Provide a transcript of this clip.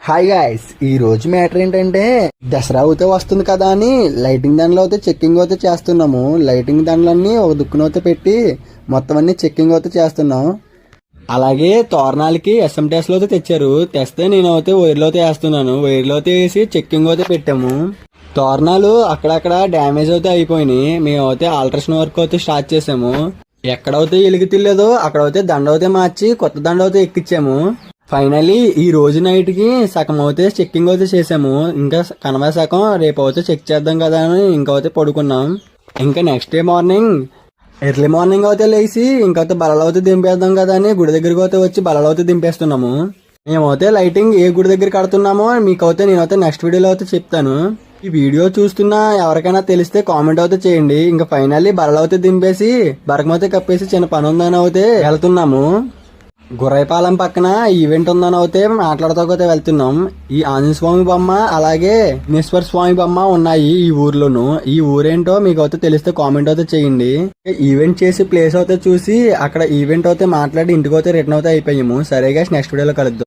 Hi guys, ఈ రోజు matter ఏంటంటే దసరా అయితే వస్తుంది కదా అని లైటింగ్ దండలు అయితే చెక్కింగ్ అయితే చేస్తున్నాము. లైటింగ్ దండలన్నీ ఒక దుక్కునైతే పెట్టి మొత్తం అన్ని చెక్కింగ్ అయితే చేస్తున్నాం. అలాగే తోరణాలకి ఎస్ఎంటీఎస్ లో అయితే తెచ్చారు. తెస్తే నేను అయితే వైర్లో అయితే వేస్తున్నాను. వైర్లో అయితే వేసి చెక్కింగ్ అయితే పెట్టాము. తోరణాలు అక్కడక్కడ డ్యామేజ్ అయితే అయిపోయినాయి. మేమైతే ఆల్ట్రేషన్ వర్క్ అయితే స్టార్ట్ చేసాము. ఎక్కడైతే ఎలుగు తిల్లేదో అక్కడైతే దండ అయితే మార్చి కొత్త దండ అయితే ఎక్కించాము. ఫైనలీ ఈ రోజు నైట్ కి సగం అయితే చెక్కింగ్ అయితే చేసాము. ఇంకా కనవ సగం రేపు అయితే చెక్ చేద్దాం కదా అని ఇంకైతే పడుకున్నాం. ఇంకా next day morning early morning అయితే లేచి ఇంకైతే బలలో అయితే దింపేద్దాం కదా అని గుడి దగ్గరికి అయితే వచ్చి బలలో అయితే దింపేస్తున్నాము. మేమైతే లైటింగ్ ఏ గుడి దగ్గర కడుతున్నామో మీకైతే నేనైతే నెక్స్ట్ వీడియోలో అయితే చెప్తాను. ఈ వీడియో చూస్తున్నా ఎవరికైనా తెలిస్తే కామెంట్ అయితే చేయండి. ఇంకా ఫైనల్లీ బలలో అయితే దింపేసి బరకమైతే కప్పేసి చిన్న పని ఉందని అయితే వెళ్తున్నాము. గుర్రైపాలెం పక్కన ఈవెంట్ ఉందని అయితే మాట్లాడుతూ వెళ్తున్నాం. ఈ ఆంజనేయ స్వామి బొమ్మ అలాగే విఘ్నేశ్వర స్వామి బొమ్మ ఉన్నాయి ఈ ఊర్లోను. ఈ ఊరేంటో మీకు అయితే తెలిస్తే కామెంట్ అయితే చేయండి. ఈవెంట్ చేసి ప్లేస్ అయితే చూసి అక్కడ ఈవెంట్ అయితే మాట్లాడి ఇంటికి అయితే రిటర్న్ అయితే అయిపోయాము. సరే గైస్, నెక్స్ట్ వీడియోలో కలుద్దాం.